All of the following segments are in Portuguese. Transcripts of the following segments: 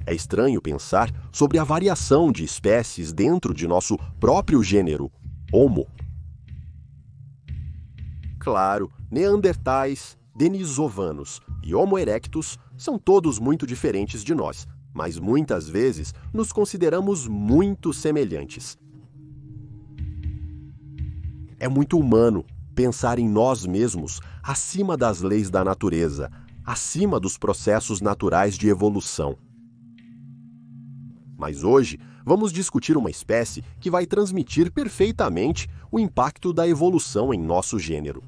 É estranho pensar sobre a variação de espécies dentro de nosso próprio gênero, Homo. Claro, neandertais, denisovanos e Homo erectus são todos muito diferentes de nós, mas muitas vezes nos consideramos muito semelhantes. É muito humano pensar em nós mesmos acima das leis da natureza, acima dos processos naturais de evolução. Mas hoje, vamos discutir uma espécie que vai transmitir perfeitamente o impacto da evolução em nosso gênero.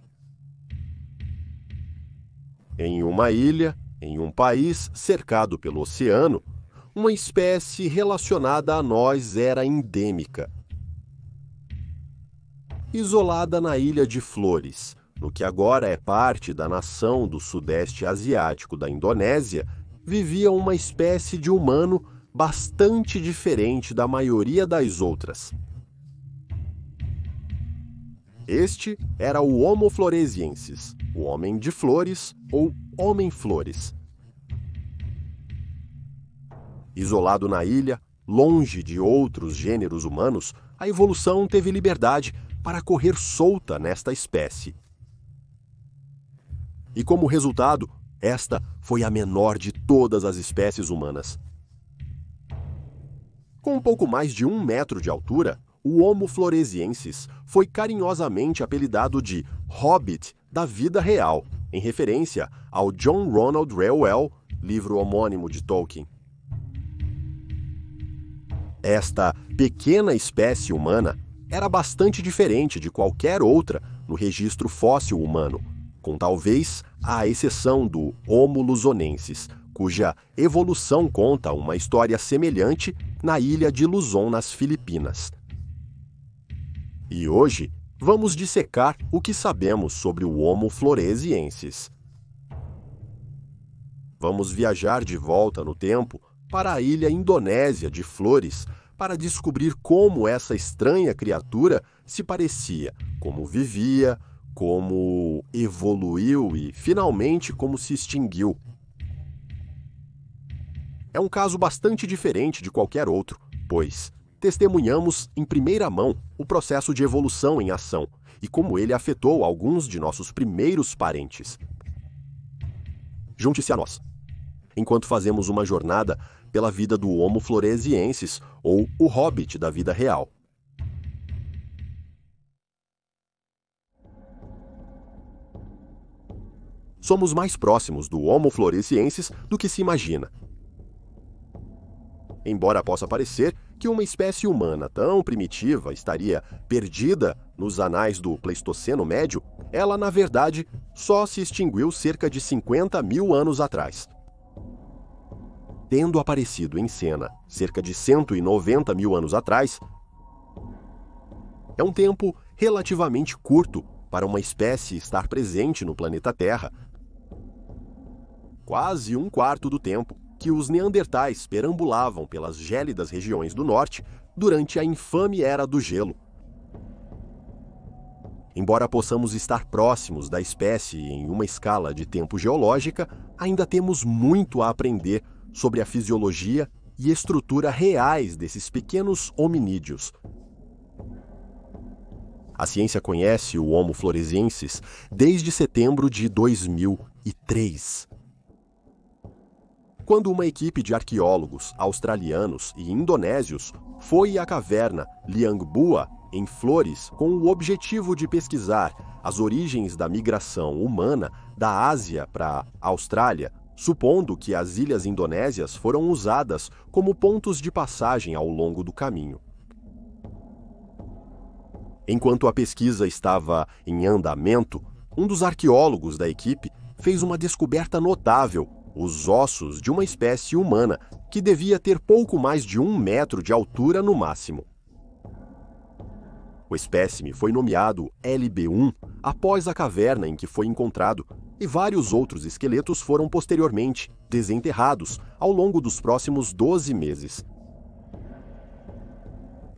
Em uma ilha, em um país cercado pelo oceano, uma espécie relacionada a nós era endêmica. Isolada na ilha de Flores, no que agora é parte da nação do Sudeste Asiático da Indonésia, vivia uma espécie de humano bastante diferente da maioria das outras. Este era o Homo floresiensis, o homem de flores ou homem-flores. Isolado na ilha, longe de outros gêneros humanos, a evolução teve liberdade para correr solta nesta espécie. E como resultado, esta foi a menor de todas as espécies humanas. Com um pouco mais de 1 metro de altura, o Homo floresiensis foi carinhosamente apelidado de Hobbit da vida real, em referência ao John Ronald Reuel, livro homônimo de Tolkien. Esta pequena espécie humana era bastante diferente de qualquer outra no registro fóssil humano, com talvez a exceção do Homo luzonensis, cuja evolução conta uma história semelhante na ilha de Luzon, nas Filipinas. E hoje, vamos dissecar o que sabemos sobre o Homo floresiensis. Vamos viajar de volta no tempo para a ilha indonésia de Flores para descobrir como essa estranha criatura se parecia, como vivia, como evoluiu e, finalmente, como se extinguiu. É um caso bastante diferente de qualquer outro, pois testemunhamos em primeira mão o processo de evolução em ação e como ele afetou alguns de nossos primeiros parentes. Junte-se a nós, enquanto fazemos uma jornada pela vida do Homo floresiensis, ou o Hobbit da vida real. Somos mais próximos do Homo floresiensis do que se imagina. Embora possa parecer que uma espécie humana tão primitiva estaria perdida nos anais do Pleistoceno Médio, ela, na verdade, só se extinguiu cerca de 50 mil anos atrás. Tendo aparecido em cena cerca de 190 mil anos atrás, é um tempo relativamente curto para uma espécie estar presente no planeta Terra. Quase 1/4 do tempo que os neandertais perambulavam pelas gélidas regiões do norte durante a infame Era do Gelo. Embora possamos estar próximos da espécie em uma escala de tempo geológica, ainda temos muito a aprender sobre a fisiologia e estrutura reais desses pequenos hominídeos. A ciência conhece o Homo floresiensis desde setembro de 2003. Quando uma equipe de arqueólogos australianos e indonésios foi à caverna Liangbua, em Flores, com o objetivo de pesquisar as origens da migração humana da Ásia para a Austrália, supondo que as ilhas indonésias foram usadas como pontos de passagem ao longo do caminho. Enquanto a pesquisa estava em andamento, um dos arqueólogos da equipe fez uma descoberta notável: os ossos de uma espécie humana que devia ter pouco mais de 1 metro de altura no máximo. O espécime foi nomeado LB1 após a caverna em que foi encontrado, e vários outros esqueletos foram posteriormente desenterrados ao longo dos próximos 12 meses.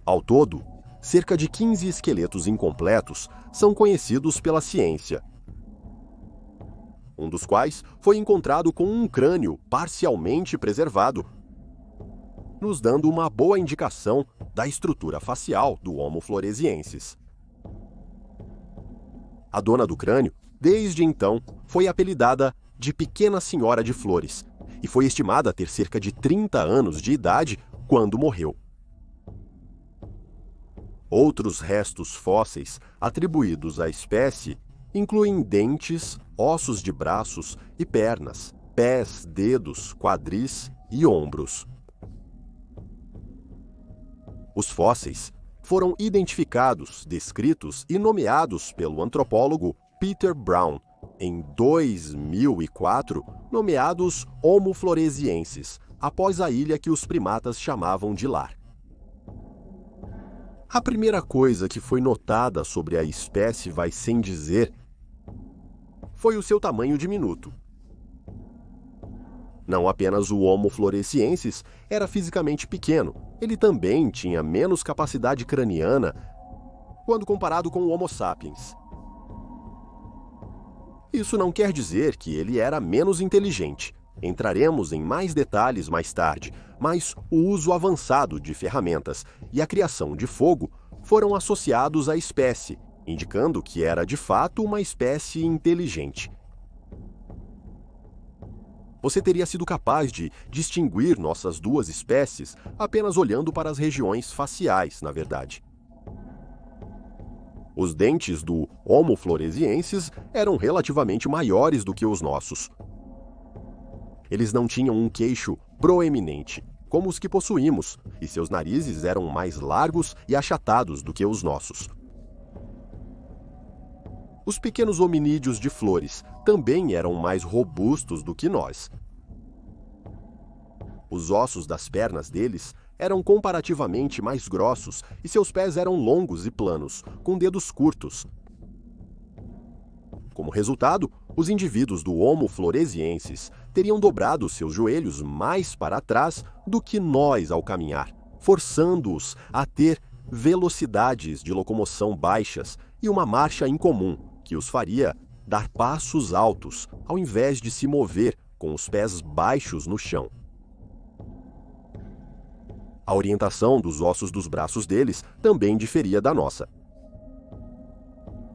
Ao todo, cerca de 15 esqueletos incompletos são conhecidos pela ciência, um dos quais foi encontrado com um crânio parcialmente preservado. nos dando uma boa indicação da estrutura facial do Homo floresiensis. A dona do crânio, desde então, foi apelidada de Pequena Senhora de Flores e foi estimada ter cerca de 30 anos de idade quando morreu. Outros restos fósseis atribuídos à espécie incluem dentes, ossos de braços e pernas, pés, dedos, quadris e ombros. Os fósseis foram identificados, descritos e nomeados pelo antropólogo Peter Brown em 2004, nomeados Homo floresiensis, após a ilha que os primatas chamavam de lar. A primeira coisa que foi notada sobre a espécie vai sem dizer foi o seu tamanho diminuto. Não apenas o Homo floresiensis era fisicamente pequeno, ele também tinha menos capacidade craniana quando comparado com o Homo sapiens. Isso não quer dizer que ele era menos inteligente. Entraremos em mais detalhes mais tarde, mas o uso avançado de ferramentas e a criação de fogo foram associados à espécie, indicando que era de fato uma espécie inteligente. Você teria sido capaz de distinguir nossas duas espécies apenas olhando para as regiões faciais, na verdade. Os dentes do Homo floresiensis eram relativamente maiores do que os nossos. Eles não tinham um queixo proeminente, como os que possuímos, e seus narizes eram mais largos e achatados do que os nossos. Os pequenos hominídeos de Flores também eram mais robustos do que nós. Os ossos das pernas deles eram comparativamente mais grossos e seus pés eram longos e planos, com dedos curtos. Como resultado, os indivíduos do Homo floresiensis teriam dobrado seus joelhos mais para trás do que nós ao caminhar, forçando-os a ter velocidades de locomoção baixas e uma marcha incomum, que os faria dar passos altos, ao invés de se mover com os pés baixos no chão. A orientação dos ossos dos braços deles também diferia da nossa.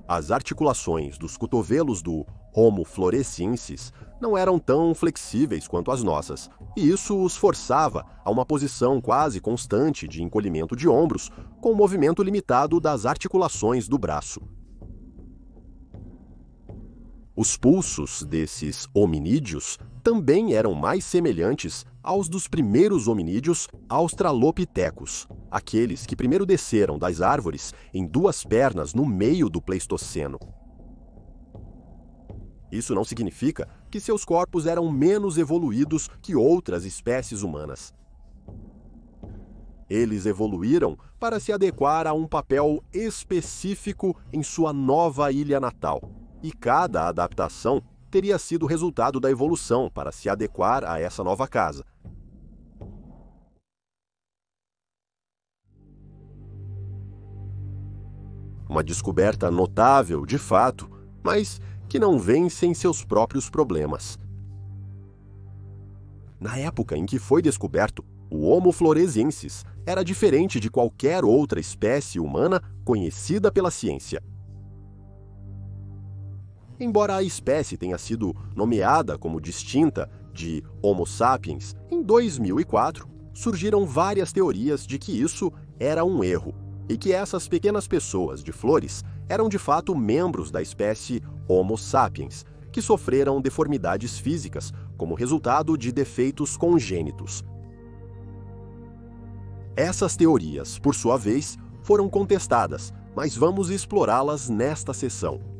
As articulações dos cotovelos do Homo floresiensis não eram tão flexíveis quanto as nossas, e isso os forçava a uma posição quase constante de encolhimento de ombros, com o movimento limitado das articulações do braço. Os pulsos desses hominídeos também eram mais semelhantes aos dos primeiros hominídeos australopithecus, aqueles que primeiro desceram das árvores em duas pernas no meio do Pleistoceno. Isso não significa que seus corpos eram menos evoluídos que outras espécies humanas. Eles evoluíram para se adequar a um papel específico em sua nova ilha natal, e cada adaptação teria sido resultado da evolução para se adequar a essa nova casa. Uma descoberta notável, de fato, mas que não vem sem seus próprios problemas. Na época em que foi descoberto, o Homo floresiensis era diferente de qualquer outra espécie humana conhecida pela ciência. Embora a espécie tenha sido nomeada como distinta de Homo sapiens, em 2004 surgiram várias teorias de que isso era um erro e que essas pequenas pessoas de Flores eram de fato membros da espécie Homo sapiens, que sofreram deformidades físicas como resultado de defeitos congênitos. Essas teorias, por sua vez, foram contestadas, mas vamos explorá-las nesta sessão.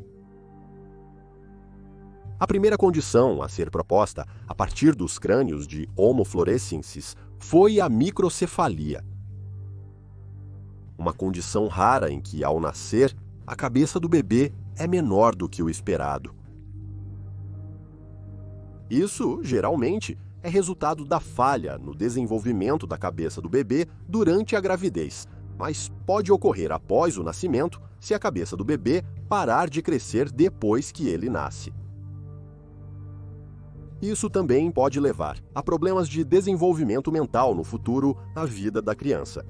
A primeira condição a ser proposta a partir dos crânios de Homo floresiensis foi a microcefalia. Uma condição rara em que, ao nascer, a cabeça do bebê é menor do que o esperado. Isso, geralmente, é resultado da falha no desenvolvimento da cabeça do bebê durante a gravidez, mas pode ocorrer após o nascimento se a cabeça do bebê parar de crescer depois que ele nasce. Isso também pode levar a problemas de desenvolvimento mental no futuro na vida da criança.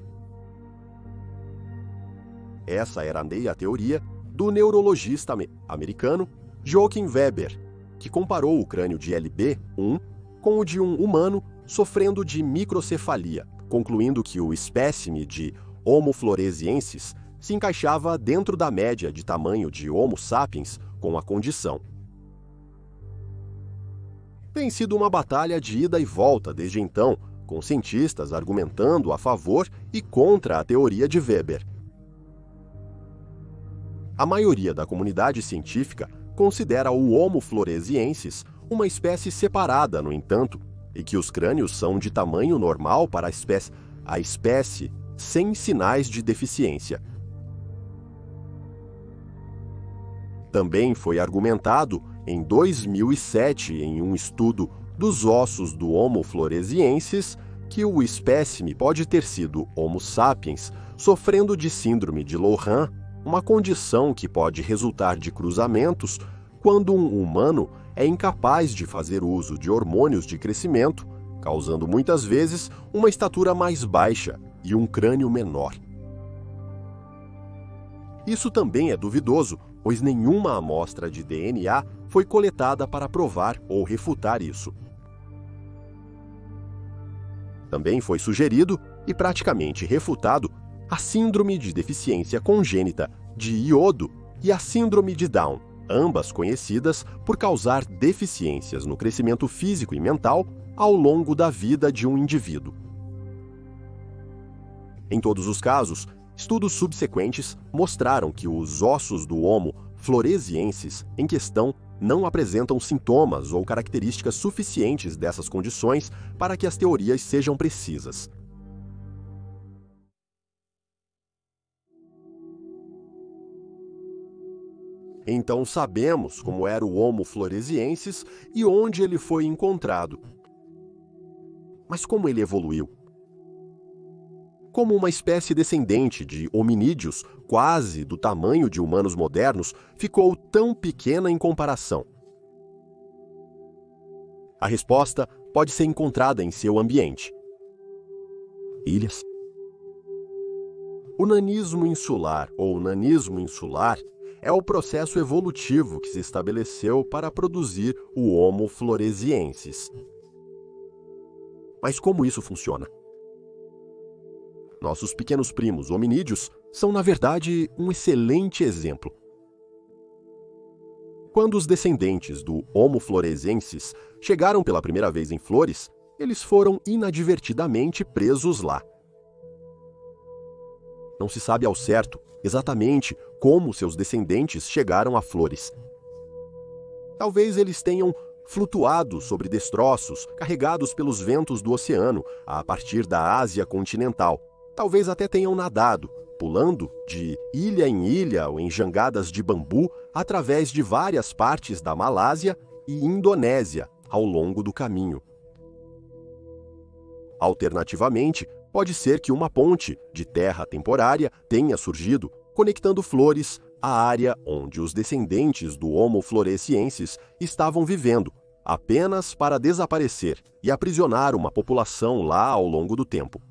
Essa era a teoria do neurologista americano Joachim Weber, que comparou o crânio de LB1 com o de um humano sofrendo de microcefalia, concluindo que o espécime de Homo floresiensis se encaixava dentro da média de tamanho de Homo sapiens com a condição. Tem sido uma batalha de ida e volta desde então, com cientistas argumentando a favor e contra a teoria de Weber. A maioria da comunidade científica considera o Homo floresiensis uma espécie separada, no entanto, e que os crânios são de tamanho normal para a espécie sem sinais de deficiência. Também foi argumentado em 2007, em um estudo dos ossos do Homo floresiensis, que o espécime pode ter sido Homo sapiens sofrendo de síndrome de Loran, uma condição que pode resultar de cruzamentos quando um humano é incapaz de fazer uso de hormônios de crescimento, causando muitas vezes uma estatura mais baixa e um crânio menor. Isso também é duvidoso, pois nenhuma amostra de DNA foi coletada para provar ou refutar isso. Também foi sugerido e praticamente refutado a síndrome de deficiência congênita de iodo e a síndrome de Down, ambas conhecidas por causar deficiências no crescimento físico e mental ao longo da vida de um indivíduo. Em todos os casos, estudos subsequentes mostraram que os ossos do Homo floresiensis em questão não apresentam sintomas ou características suficientes dessas condições para que as teorias sejam precisas. Então sabemos como era o Homo floresiensis e onde ele foi encontrado. Mas como ele evoluiu? Como uma espécie descendente de hominídeos, quase do tamanho de humanos modernos, ficou tão pequena em comparação? A resposta pode ser encontrada em seu ambiente. Ilhas. O nanismo insular ou nanismo insular é o processo evolutivo que se estabeleceu para produzir o Homo floresiensis. Mas como isso funciona? Nossos pequenos primos hominídeos são, na verdade, um excelente exemplo. Quando os descendentes do Homo floresiensis chegaram pela primeira vez em Flores, eles foram inadvertidamente presos lá. Não se sabe ao certo exatamente como seus descendentes chegaram a Flores. Talvez eles tenham flutuado sobre destroços carregados pelos ventos do oceano a partir da Ásia continental. Talvez até tenham nadado, pulando de ilha em ilha ou em jangadas de bambu através de várias partes da Malásia e Indonésia ao longo do caminho. Alternativamente, pode ser que uma ponte de terra temporária tenha surgido, conectando Flores à área onde os descendentes do Homo floresiensis estavam vivendo, apenas para desaparecer e aprisionar uma população lá ao longo do tempo.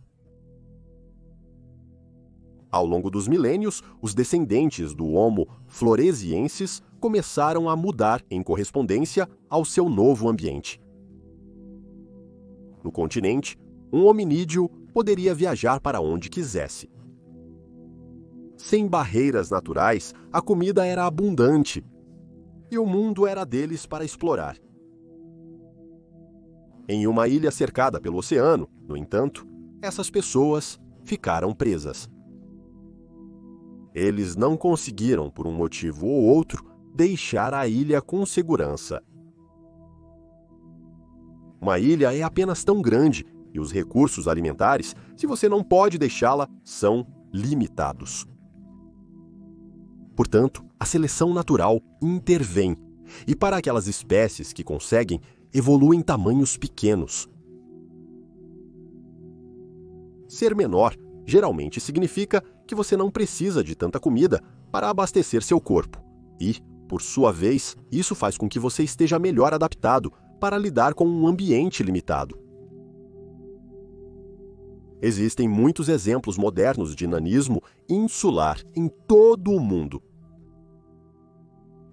Ao longo dos milênios, os descendentes do Homo floresiensis começaram a mudar em correspondência ao seu novo ambiente. No continente, um hominídeo poderia viajar para onde quisesse. Sem barreiras naturais, a comida era abundante e o mundo era deles para explorar. Em uma ilha cercada pelo oceano, no entanto, essas pessoas ficaram presas. Eles não conseguiram, por um motivo ou outro, deixar a ilha com segurança. Uma ilha é apenas tão grande e os recursos alimentares, se você não pode deixá-la, são limitados. Portanto, a seleção natural intervém, e para aquelas espécies que conseguem, evoluem em tamanhos pequenos. Ser menor geralmente significa que você não precisa de tanta comida para abastecer seu corpo. E, por sua vez, isso faz com que você esteja melhor adaptado para lidar com um ambiente limitado. Existem muitos exemplos modernos de nanismo insular em todo o mundo.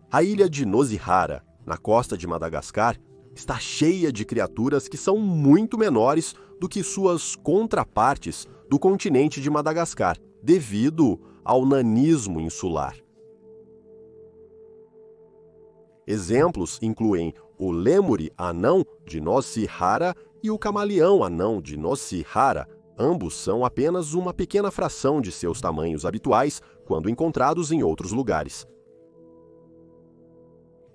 A ilha de Nosihara, na costa de Madagascar, está cheia de criaturas que são muito menores do que suas contrapartes do continente de Madagascar, devido ao nanismo insular. Exemplos incluem o lêmure anão de Nosihara e o camaleão anão de Nosihara. Ambos são apenas uma pequena fração de seus tamanhos habituais quando encontrados em outros lugares.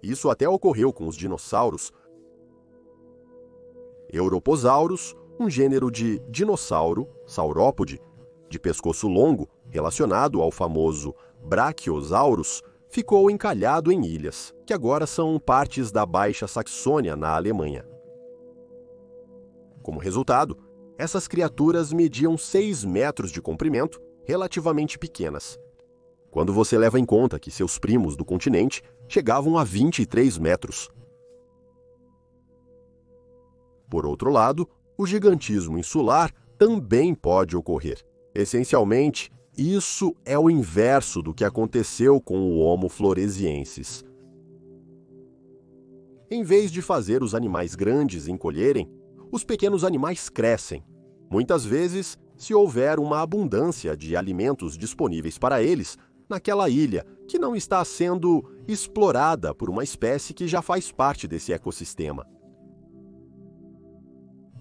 Isso até ocorreu com os dinossauros. Europosaurus, um gênero de dinossauro, saurópode, de pescoço longo, relacionado ao famoso Brachiosaurus, ficou encalhado em ilhas, que agora são partes da Baixa Saxônia, na Alemanha. Como resultado, essas criaturas mediam 6 metros de comprimento, relativamente pequenas, quando você leva em conta que seus primos do continente chegavam a 23 metros. Por outro lado, o gigantismo insular também pode ocorrer. Essencialmente, isso é o inverso do que aconteceu com o Homo floresiensis. Em vez de fazer os animais grandes encolherem, os pequenos animais crescem. Muitas vezes, se houver uma abundância de alimentos disponíveis para eles naquela ilha que não está sendo explorada por uma espécie que já faz parte desse ecossistema.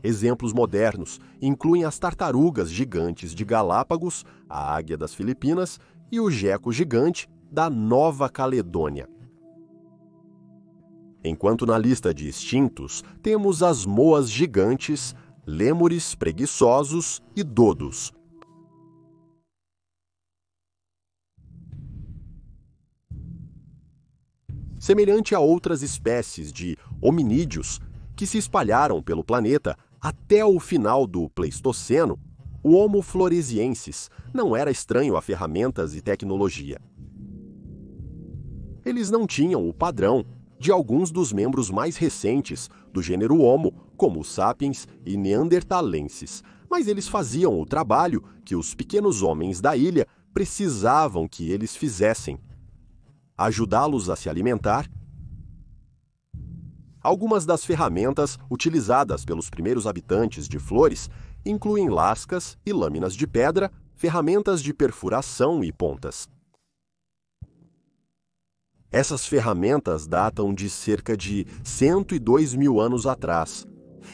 Exemplos modernos incluem as tartarugas gigantes de Galápagos, a águia das Filipinas e o geco gigante da Nova Caledônia. Enquanto na lista de extintos temos as moas gigantes, lêmures preguiçosos e dodos. Semelhante a outras espécies de hominídeos que se espalharam pelo planeta até o final do Pleistoceno, o Homo floresiensis não era estranho a ferramentas e tecnologia. Eles não tinham o padrão de alguns dos membros mais recentes do gênero Homo, como os sapiens e neandertalenses, mas eles faziam o trabalho que os pequenos homens da ilha precisavam que eles fizessem: ajudá-los a se alimentar. Algumas das ferramentas utilizadas pelos primeiros habitantes de Flores incluem lascas e lâminas de pedra, ferramentas de perfuração e pontas. Essas ferramentas datam de cerca de 102 mil anos atrás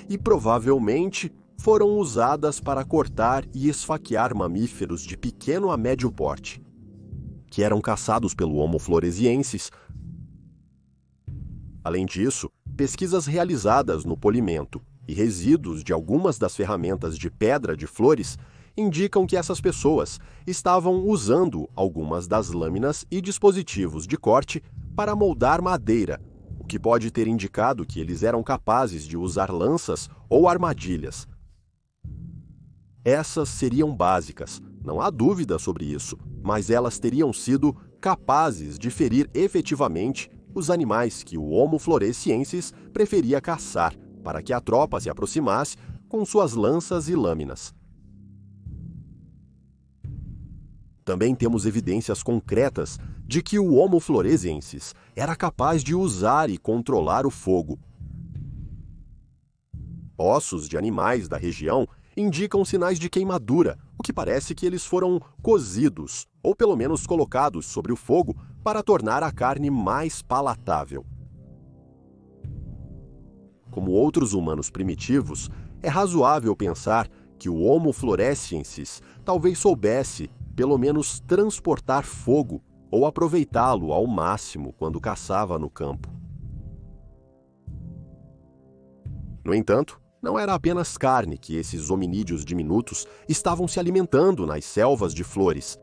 e provavelmente foram usadas para cortar e esfaquear mamíferos de pequeno a médio porte, que eram caçados pelo Homo floresiensis. Além disso, pesquisas realizadas no polimento e resíduos de algumas das ferramentas de pedra de Flores indicam que essas pessoas estavam usando algumas das lâminas e dispositivos de corte para moldar madeira, o que pode ter indicado que eles eram capazes de usar lanças ou armadilhas. Essas seriam básicas, não há dúvida sobre isso, mas elas teriam sido capazes de ferir efetivamente os animais que o Homo floresiensis preferia caçar, para que a tropa se aproximasse com suas lanças e lâminas. Também temos evidências concretas de que o Homo floresiensis era capaz de usar e controlar o fogo. Ossos de animais da região indicam sinais de queimadura, o que parece que eles foram cozidos, ou pelo menos colocados sobre o fogo para tornar a carne mais palatável. Como outros humanos primitivos, é razoável pensar que o Homo floresiensis talvez soubesse, pelo menos, transportar fogo ou aproveitá-lo ao máximo quando caçava no campo. No entanto, não era apenas carne que esses hominídeos diminutos estavam se alimentando nas selvas de Flores.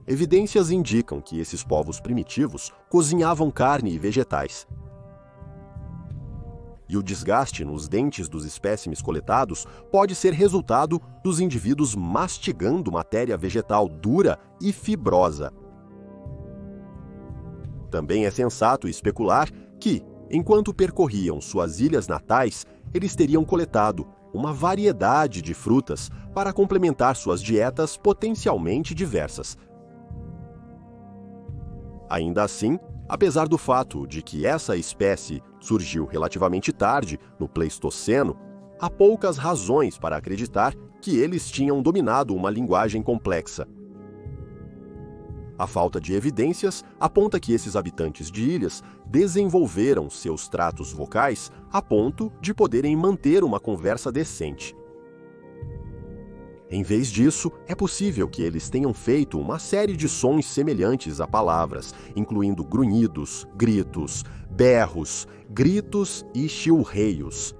Evidências indicam que esses povos primitivos cozinhavam carne e vegetais. E o desgaste nos dentes dos espécimes coletados pode ser resultado dos indivíduos mastigando matéria vegetal dura e fibrosa. Também é sensato especular que, Enquanto percorriam suas ilhas natais, eles teriam coletado uma variedade de frutas para complementar suas dietas potencialmente diversas. Ainda assim, apesar do fato de que essa espécie surgiu relativamente tarde, no Pleistoceno, há poucas razões para acreditar que eles tinham dominado uma linguagem complexa. A falta de evidências aponta que esses habitantes de ilhas desenvolveram seus tratos vocais a ponto de poderem manter uma conversa decente. Em vez disso, é possível que eles tenham feito uma série de sons semelhantes a palavras, incluindo grunhidos, gritos, berros, gritos e chilreios.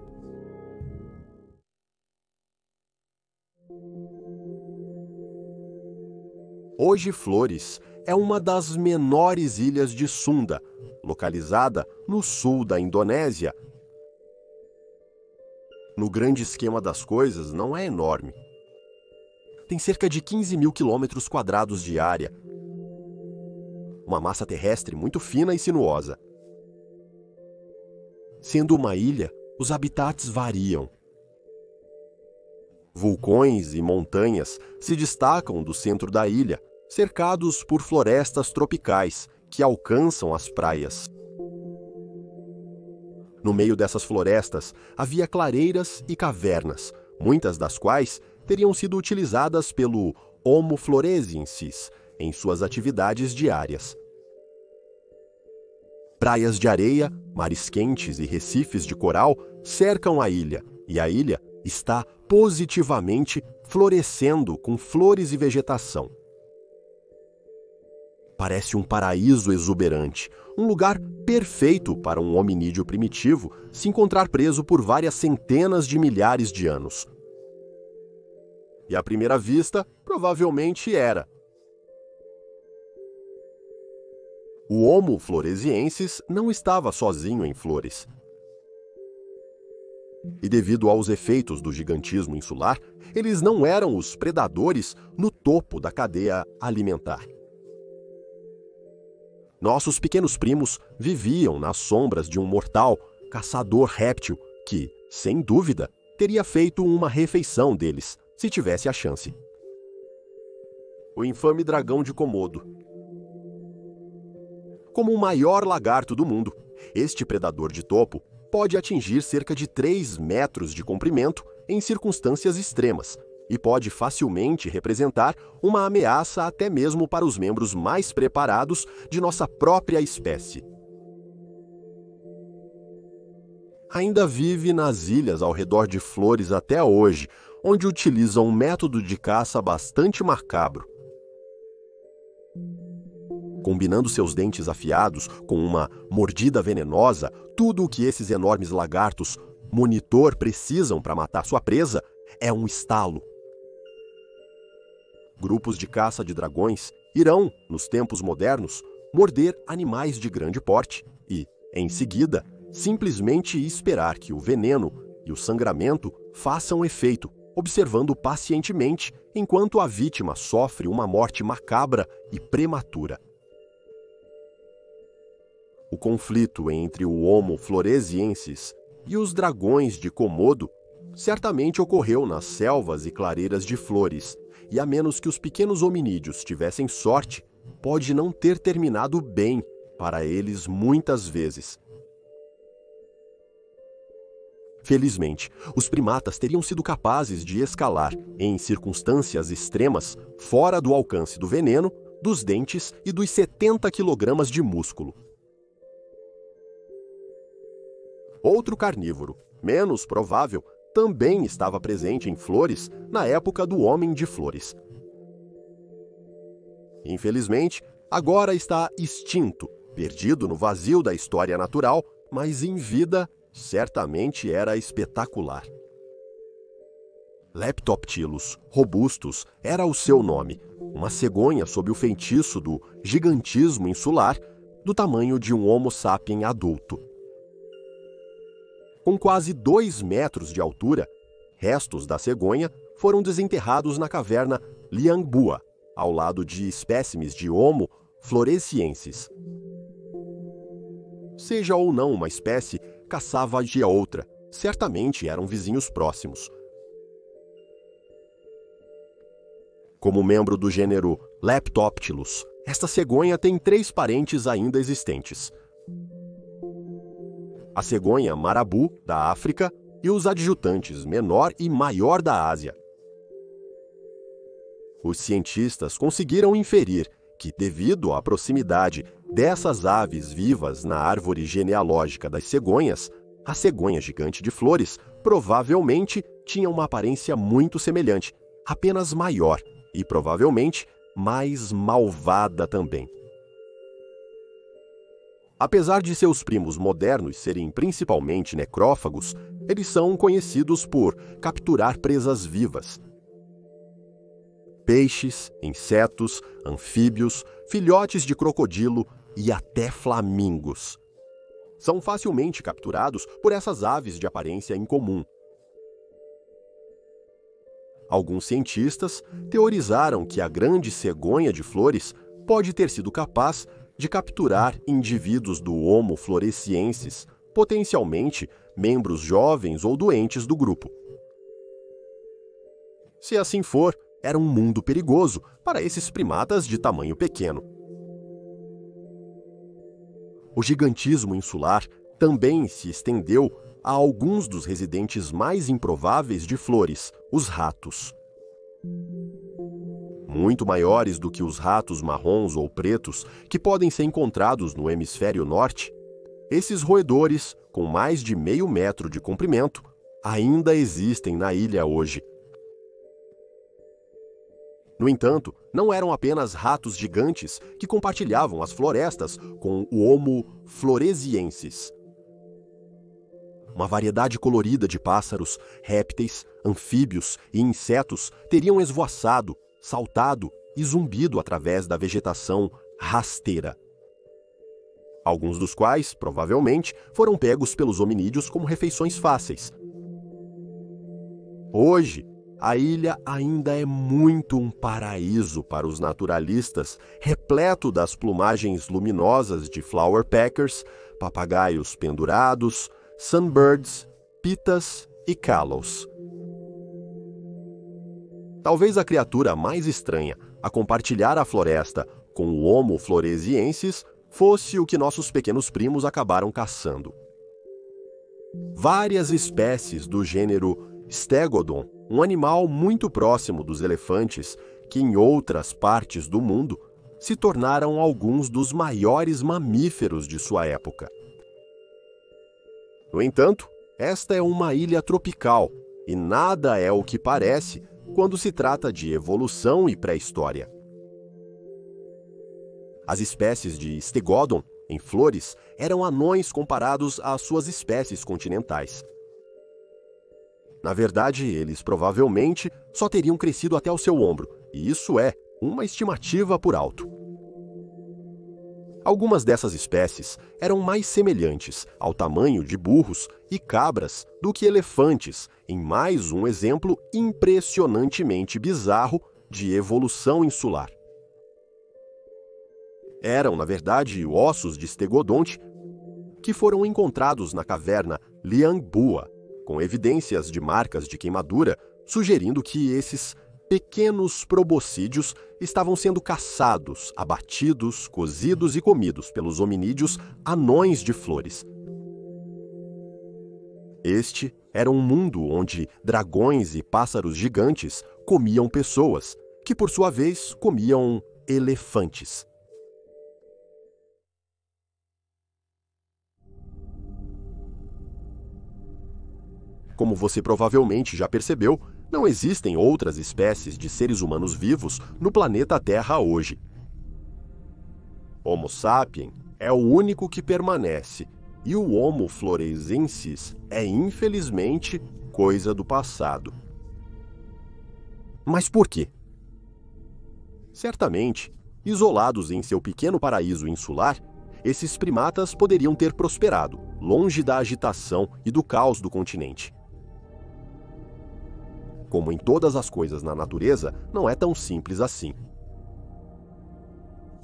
Hoje Flores é uma das menores ilhas de Sunda, localizada no sul da Indonésia. No grande esquema das coisas, não é enorme. Tem cerca de 15 mil quilômetros quadrados de área. Uma massa terrestre muito fina e sinuosa. Sendo uma ilha, os habitats variam. Vulcões e montanhas se destacam do centro da ilha, cercados por florestas tropicais que alcançam as praias. No meio dessas florestas havia clareiras e cavernas, muitas das quais teriam sido utilizadas pelo Homo floresiensis em suas atividades diárias. Praias de areia, mares quentes e recifes de coral cercam a ilha, e a ilha está positivamente florescendo com flores e vegetação. Parece um paraíso exuberante, um lugar perfeito para um hominídeo primitivo se encontrar preso por várias centenas de milhares de anos. E à primeira vista, provavelmente era. O Homo floresiensis não estava sozinho em Flores. E devido aos efeitos do gigantismo insular, eles não eram os predadores no topo da cadeia alimentar. Nossos pequenos primos viviam nas sombras de um mortal caçador réptil que, sem dúvida, teria feito uma refeição deles, se tivesse a chance. O infame dragão de Komodo. Como o maior lagarto do mundo, este predador de topo pode atingir cerca de 3 metros de comprimento em circunstâncias extremas e pode facilmente representar uma ameaça até mesmo para os membros mais preparados de nossa própria espécie. Ainda vive nas ilhas ao redor de Flores até hoje, onde utiliza um método de caça bastante macabro. Combinando seus dentes afiados com uma mordida venenosa, tudo o que esses enormes lagartos monitor precisam para matar sua presa é um estalo. Grupos de caça de dragões irão, nos tempos modernos, morder animais de grande porte e, em seguida, simplesmente esperar que o veneno e o sangramento façam efeito, observando pacientemente enquanto a vítima sofre uma morte macabra e prematura. O conflito entre o Homo floresiensis e os dragões de Komodo certamente ocorreu nas selvas e clareiras de Flores, e a menos que os pequenos hominídeos tivessem sorte, pode não ter terminado bem para eles muitas vezes. Felizmente, os primatas teriam sido capazes de escalar, em circunstâncias extremas, fora do alcance do veneno, dos dentes e dos 70 kg de músculo. Outro carnívoro, menos provável, também estava presente em Flores na época do Homem de Flores. Infelizmente, agora está extinto, perdido no vazio da história natural, mas em vida certamente era espetacular. Leptoptilus robustus era o seu nome, uma cegonha sob o feitiço do gigantismo insular, do tamanho de um Homo sapiens adulto. Com quase 2 metros de altura, restos da cegonha foram desenterrados na caverna Liangbua, ao lado de espécimes de Homo floresiensis. seja ou não uma espécie, caçava de outra. Certamente eram vizinhos próximos. Como membro do gênero Leptoptilus, esta cegonha tem 3 parentes ainda existentes: a cegonha marabu, da África, e os adjutantes menor e maior da Ásia. Os cientistas conseguiram inferir que, devido à proximidade dessas aves vivas na árvore genealógica das cegonhas, a cegonha gigante de flores provavelmente tinha uma aparência muito semelhante, apenas maior e provavelmente mais malvada também. Apesar de seus primos modernos serem principalmente necrófagos, eles são conhecidos por capturar presas vivas. Peixes, insetos, anfíbios, filhotes de crocodilo e até flamingos. São facilmente capturados por essas aves de aparência incomum. Alguns cientistas teorizaram que a grande cegonha de flores pode ter sido capaz de capturar indivíduos do Homo floresiensis, potencialmente membros jovens ou doentes do grupo. Se assim for, era um mundo perigoso para esses primatas de tamanho pequeno. O gigantismo insular também se estendeu a alguns dos residentes mais improváveis de flores, os ratos. Muito maiores do que os ratos marrons ou pretos que podem ser encontrados no hemisfério norte, esses roedores, com mais de meio metro de comprimento, ainda existem na ilha hoje. No entanto, não eram apenas ratos gigantes que compartilhavam as florestas com o Homo floresiensis. Uma variedade colorida de pássaros, répteis, anfíbios e insetos teriam esvoaçado, saltado e zumbido através da vegetação rasteira. Alguns dos quais, provavelmente, foram pegos pelos hominídeos como refeições fáceis. Hoje, a ilha ainda é muito um paraíso para os naturalistas, repleto das plumagens luminosas de flowerpeckers, papagaios pendurados, sunbirds, pitas e callows. Talvez a criatura mais estranha a compartilhar a floresta com o Homo floresiensis fosse o que nossos pequenos primos acabaram caçando. Várias espécies do gênero Stegodon, um animal muito próximo dos elefantes, que em outras partes do mundo se tornaram alguns dos maiores mamíferos de sua época. No entanto, esta é uma ilha tropical e nada é o que parece quando se trata de evolução e pré-história. As espécies de Stegodon, em flores, eram anões comparados às suas espécies continentais. Na verdade, eles provavelmente só teriam crescido até o seu ombro, e isso é uma estimativa por alto. Algumas dessas espécies eram mais semelhantes ao tamanho de burros e cabras do que elefantes, em mais um exemplo impressionantemente bizarro de evolução insular. Eram, na verdade, ossos de Stegodonte que foram encontrados na caverna Liangbua, com evidências de marcas de queimadura, sugerindo que esses pequenos proboscídeos estavam sendo caçados, abatidos, cozidos e comidos pelos hominídeos anões de flores. Este era um mundo onde dragões e pássaros gigantes comiam pessoas, que por sua vez comiam elefantes. Como você provavelmente já percebeu, não existem outras espécies de seres humanos vivos no planeta Terra hoje. Homo sapiens é o único que permanece, e o Homo floresiensis é, infelizmente, coisa do passado. Mas por quê? Certamente, isolados em seu pequeno paraíso insular, esses primatas poderiam ter prosperado, longe da agitação e do caos do continente. Como em todas as coisas na natureza, não é tão simples assim.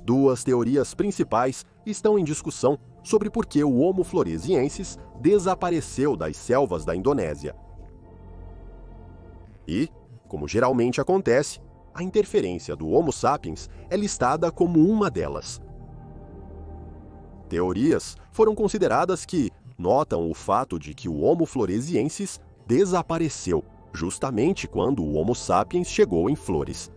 Duas teorias principais estão em discussão sobre por que o Homo floresiensis desapareceu das selvas da Indonésia. E, como geralmente acontece, a interferência do Homo sapiens é listada como uma delas. Teorias foram consideradas que notam o fato de que o Homo floresiensis desapareceu justamente quando o Homo sapiens chegou em Flores.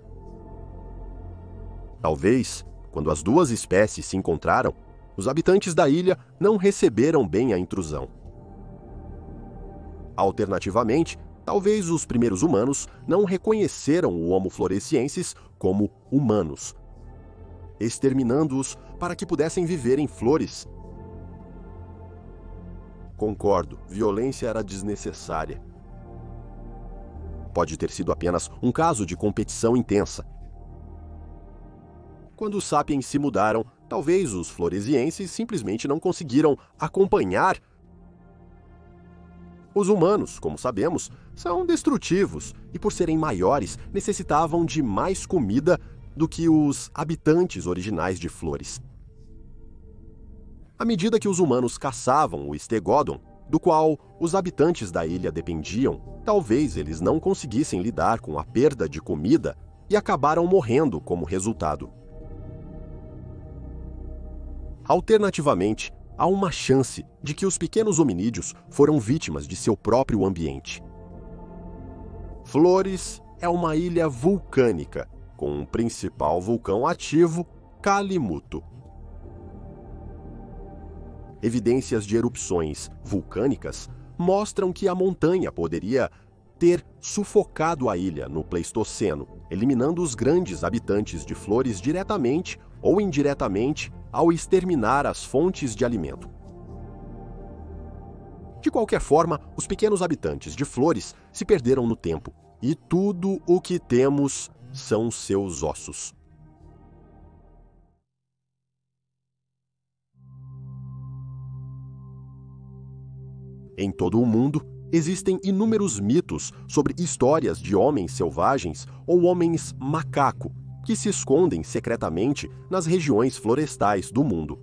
Talvez, quando as duas espécies se encontraram, os habitantes da ilha não receberam bem a intrusão. Alternativamente, talvez os primeiros humanos não reconheceram o Homo floresiensis como humanos, exterminando-os para que pudessem viver em Flores. Concordo, violência era desnecessária. Pode ter sido apenas um caso de competição intensa. Quando os sapiens se mudaram, talvez os floresienses simplesmente não conseguiram acompanhar. Os humanos, como sabemos, são destrutivos e, por serem maiores, necessitavam de mais comida do que os habitantes originais de Flores. À medida que os humanos caçavam o Stegodon, do qual os habitantes da ilha dependiam, talvez eles não conseguissem lidar com a perda de comida e acabaram morrendo como resultado. Alternativamente, há uma chance de que os pequenos hominídeos foram vítimas de seu próprio ambiente. Flores é uma ilha vulcânica, com um principal vulcão ativo, Kalimutu. Evidências de erupções vulcânicas mostram que a montanha poderia ter sufocado a ilha no Pleistoceno, eliminando os grandes habitantes de Flores diretamente ou indiretamente ao exterminar as fontes de alimento. De qualquer forma, os pequenos habitantes de Flores se perderam no tempo, e tudo o que temos são seus ossos. Em todo o mundo, existem inúmeros mitos sobre histórias de homens selvagens ou homens macaco que se escondem secretamente nas regiões florestais do mundo.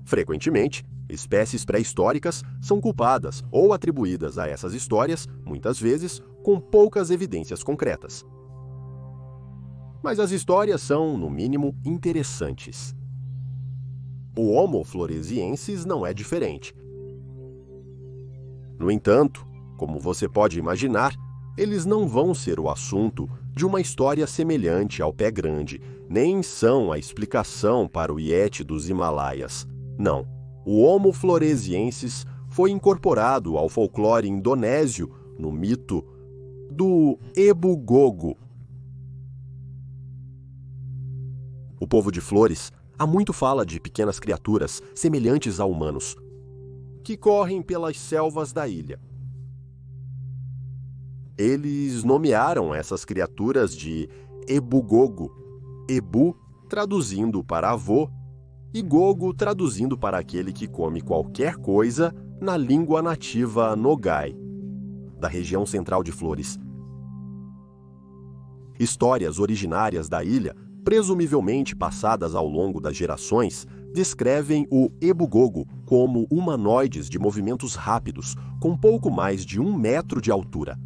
Frequentemente, espécies pré-históricas são culpadas ou atribuídas a essas histórias, muitas vezes com poucas evidências concretas. Mas as histórias são, no mínimo, interessantes. O Homo floresiensis não é diferente. No entanto, como você pode imaginar, eles não vão ser o assunto de uma história semelhante ao pé grande, nem são a explicação para o Yeti dos Himalaias. Não, o Homo floresiensis foi incorporado ao folclore indonésio no mito do Ebu Gogo. O povo de Flores há muito fala de pequenas criaturas semelhantes a humanos, que correm pelas selvas da ilha. Eles nomearam essas criaturas de Ebu Gogo, Ebu traduzindo para avô e Gogo traduzindo para aquele que come qualquer coisa na língua nativa Nogai, da região central de Flores. Histórias originárias da ilha, presumivelmente passadas ao longo das gerações, descrevem o Ebu Gogo como humanoides de movimentos rápidos, com pouco mais de 1 metro de altura.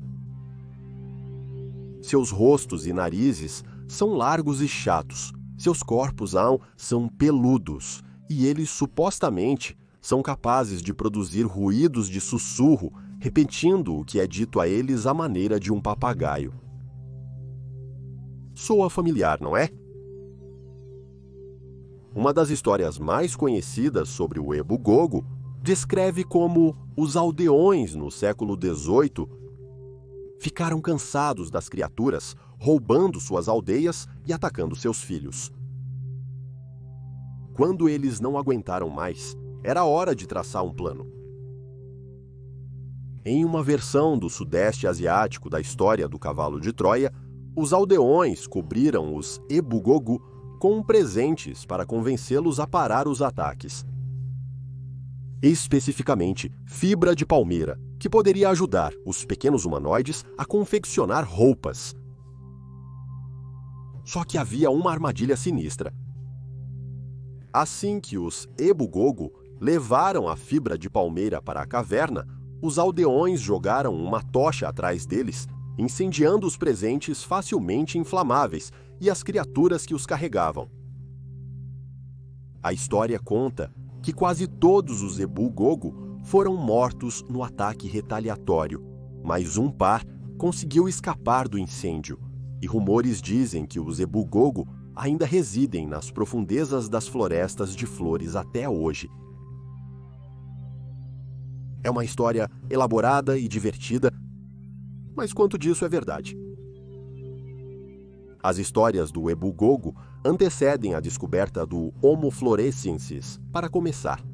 Seus rostos e narizes são largos e chatos, seus corpos são peludos, e eles supostamente são capazes de produzir ruídos de sussurro, repetindo o que é dito a eles à maneira de um papagaio. Soa familiar, não é? Uma das histórias mais conhecidas sobre o Ebu Gogo descreve como os aldeões no século XVIII ficaram cansados das criaturas, roubando suas aldeias e atacando seus filhos. Quando eles não aguentaram mais, era hora de traçar um plano. Em uma versão do Sudeste Asiático da história do cavalo de Troia, os aldeões cobriram os Ebu Gogo com presentes para convencê-los a parar os ataques. Especificamente, fibra de palmeira, que poderia ajudar os pequenos humanoides a confeccionar roupas. Só que havia uma armadilha sinistra. Assim que os Ebugogo levaram a fibra de palmeira para a caverna, os aldeões jogaram uma tocha atrás deles, incendiando os presentes facilmente inflamáveis e as criaturas que os carregavam. A história conta que quase todos os Ebugogo foram mortos no ataque retaliatório, mas um par conseguiu escapar do incêndio, e rumores dizem que os Ebugogo ainda residem nas profundezas das florestas de flores até hoje. É uma história elaborada e divertida, mas quanto disso é verdade? As histórias do Ebugogo antecedem a descoberta do Homo floresiensis, para começar.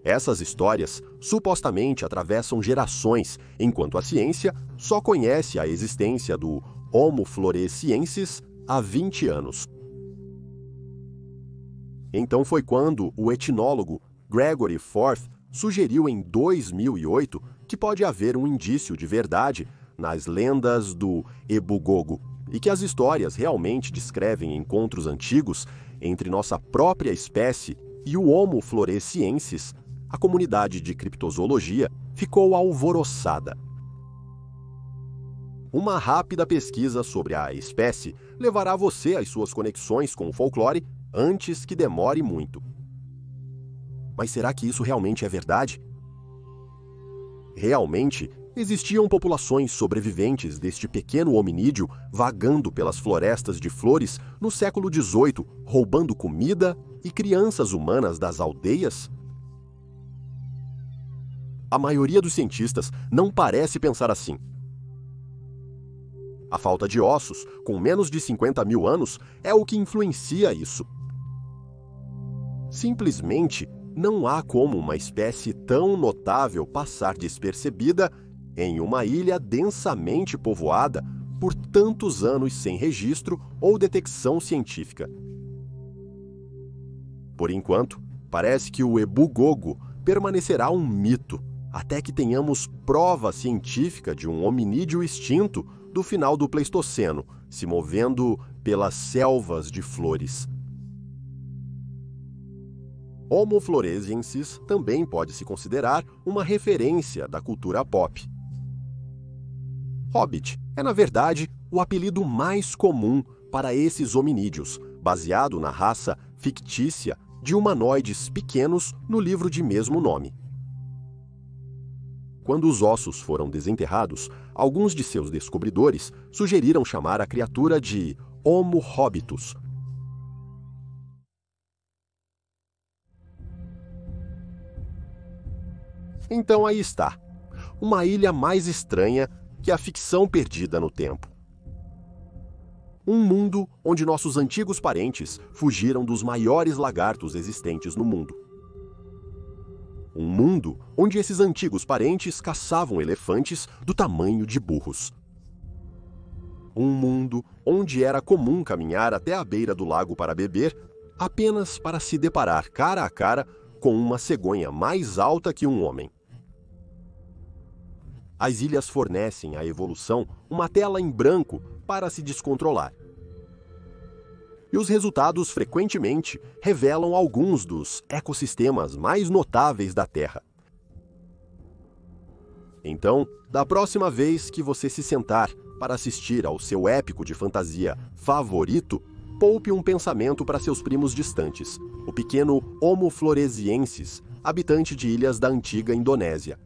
Essas histórias supostamente atravessam gerações, enquanto a ciência só conhece a existência do Homo floresiensis há 20 anos. Então foi quando o etnólogo Gregory Forth sugeriu em 2008 que pode haver um indício de verdade nas lendas do Ebugogo e que as histórias realmente descrevem encontros antigos entre nossa própria espécie e o Homo floresiensis. A comunidade de criptozoologia ficou alvoroçada. Uma rápida pesquisa sobre a espécie levará você às suas conexões com o folclore antes que demore muito. Mas será que isso realmente é verdade? Realmente, existiam populações sobreviventes deste pequeno hominídeo vagando pelas florestas de flores no século XVIII, roubando comida e crianças humanas das aldeias? A maioria dos cientistas não parece pensar assim. A falta de ossos, com menos de 50 mil anos, é o que influencia isso. Simplesmente, não há como uma espécie tão notável passar despercebida em uma ilha densamente povoada por tantos anos sem registro ou detecção científica. Por enquanto, parece que o Ebugogo permanecerá um mito, até que tenhamos prova científica de um hominídeo extinto do final do Pleistoceno, se movendo pelas selvas de flores. Homo floresiensis também pode se considerar uma referência da cultura pop. Hobbit é, na verdade, o apelido mais comum para esses hominídeos, baseado na raça fictícia de humanoides pequenos no livro de mesmo nome. Quando os ossos foram desenterrados, alguns de seus descobridores sugeriram chamar a criatura de Homo hobbitus. Então aí está, uma ilha mais estranha que a ficção perdida no tempo. Um mundo onde nossos antigos parentes fugiram dos maiores lagartos existentes no mundo. Um mundo onde esses antigos parentes caçavam elefantes do tamanho de burros. Um mundo onde era comum caminhar até a beira do lago para beber, apenas para se deparar cara a cara com uma cegonha mais alta que um homem. As ilhas fornecem à evolução uma tela em branco para se descontrolar. E os resultados frequentemente revelam alguns dos ecossistemas mais notáveis da Terra. Então, da próxima vez que você se sentar para assistir ao seu épico de fantasia favorito, poupe um pensamento para seus primos distantes, o pequeno Homo floresiensis, habitante de ilhas da antiga Indonésia.